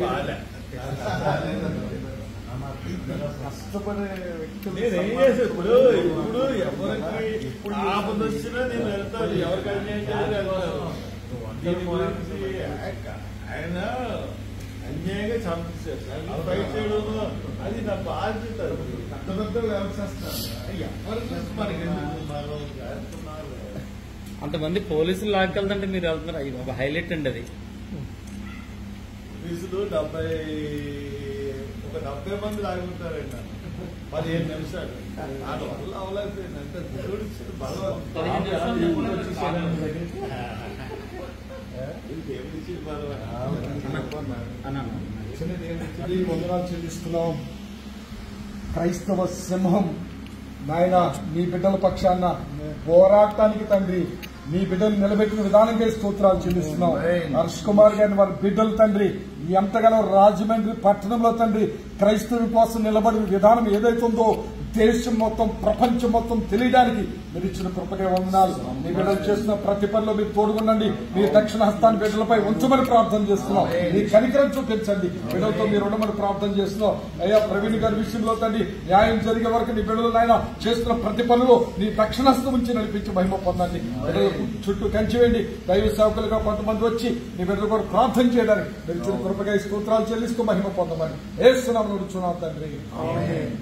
బాగా కష్టపడే వ్యక్తులు నేనేం చేశాను ఇప్పుడు ఎవరికి ఆపద వచ్చినా నేను వెళ్తాను. ఎవరికి అన్యాయం ఆయన అన్యాయంగా చంపించారు ఫైట్ చేయడం అది నా బాధ్యత. పెద్ద పెద్ద వ్యవస్థ ఎవరికి మనకి అంతమంది పోలీసులు లాక్కెళ్తుంటే మీరు వెళ్తున్నారు, హైలైట్ అండి అది. పోలీసులు 70 మంది లాగుంటారండి 15 నిమిషాలు. వాళ్ళ వల్ల అవ్వలేకపోయింది. అంటే దేవుడు ఇచ్చిన బలం, దేవుడు ఇచ్చిన బలం. వందనాలు చెల్లిస్తున్నాం. క్రైస్తవ సింహం నాయన మీ బిడ్డల పక్షాన పోరాటానికి తండ్రి మీ బిడ్డలు నిలబెట్టిన విధానంగా స్తోత్రాలు చెల్లిస్తున్నాం. హర్ష్ కుమార్ గారిని వారి బిడ్డలు తండ్రి ఎంతగానో రాజమండ్రి పట్టణంలో తండ్రి క్రైస్తవుల కోసం నిలబడిన విధానం ఏదైతే ఉందో దేశం మొత్తం ప్రపంచం మొత్తం తెలియడానికి మీరు ఇచ్చిన కృపగా వందనాలు. మీ బిడ్డలు చేస్తున్న ప్రతి పనిలో మీరు తోడుగుండండి. మీ దక్షిణ హస్తాన్ని బిడ్డలపై ఉంచమని ప్రార్థన చేస్తున్నాం. మీ కనికరం చూపించండి. బిడ్డలతో మీరు ఉండమని ప్రార్థన చేస్తున్నాం. అయ్యా ప్రవీణ్ గారి విషయంలో తండ్రి న్యాయం జరిగే వరకు నీ బిడ్డలు నాయన చేస్తున్న ప్రతి పనులు నీ దక్షిణ హస్తం నుంచి నడిపించి మహిమ పొందండి. బిడ్డలు చుట్టూ కంచివేయండి. దైవ సేవకులుగా కొంతమంది వచ్చి నీ బిడ్డలు కూడా ప్రార్థన చేయడానికి మీరు ఇచ్చిన కృపగా స్తోత్రాలు చెల్లిస్తూ మహిమ పొందమని యేసునామములో నడుచున్నాం తండ్రి. ఆమేన్.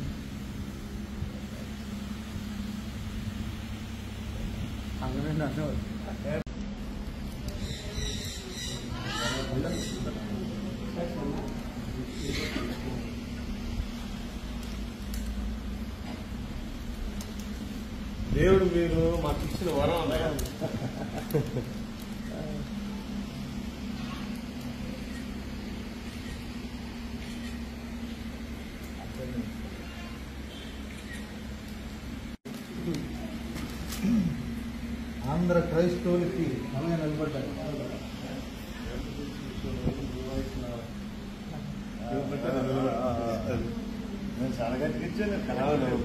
దేవుడు మీరు మాకు ఇచ్చిన వరం అన్నయ్య. ఆంధ్ర క్రైస్తవులకి సమయం నిలబడ్డారు. నేను చాలా గట్టిగా ఇచ్చాను కలవలేదు.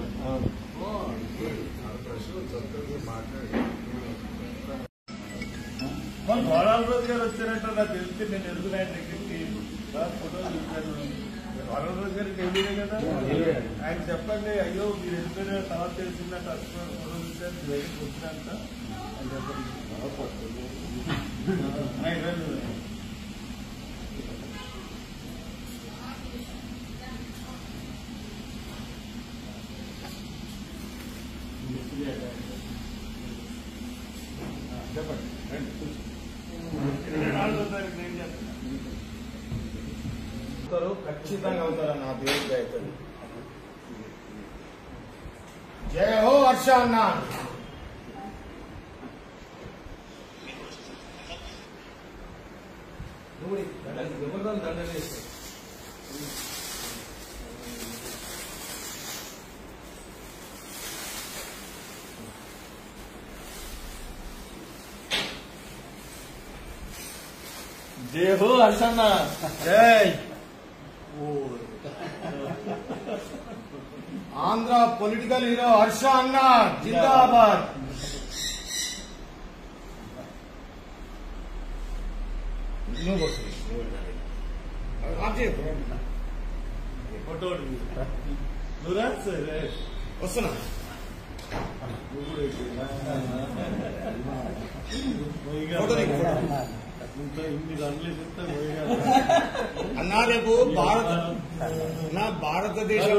గోడాల రోజు గారు వచ్చారంట నాకు తెలిసి నేను ఎందుకు ఆయన దగ్గరికి ఫోటోలు చూశాను. గోడాల రోజు గారికి తెలియదే కదా. ఆయన చెప్పండి అయ్యో మీరు ఎందుకైనా తర్వాత తెలిసిందంటే ఫోటో చూశాను దగ్గరికి వచ్చినంత అని చెప్పండి. ఖచ్చితంగా అవుతారా నా దేవుడికి అవుతుంది. జయ హో హర్ష అన్న. జయ హో హర్ష అన్న. జై ఆంధ్ర పొలిటికల్ హీరో హర్ష అన్న జిందాబాద్. ఫోటో నువ్వు సరే వస్తున్నా. అన్నా రేపు భారతదేశం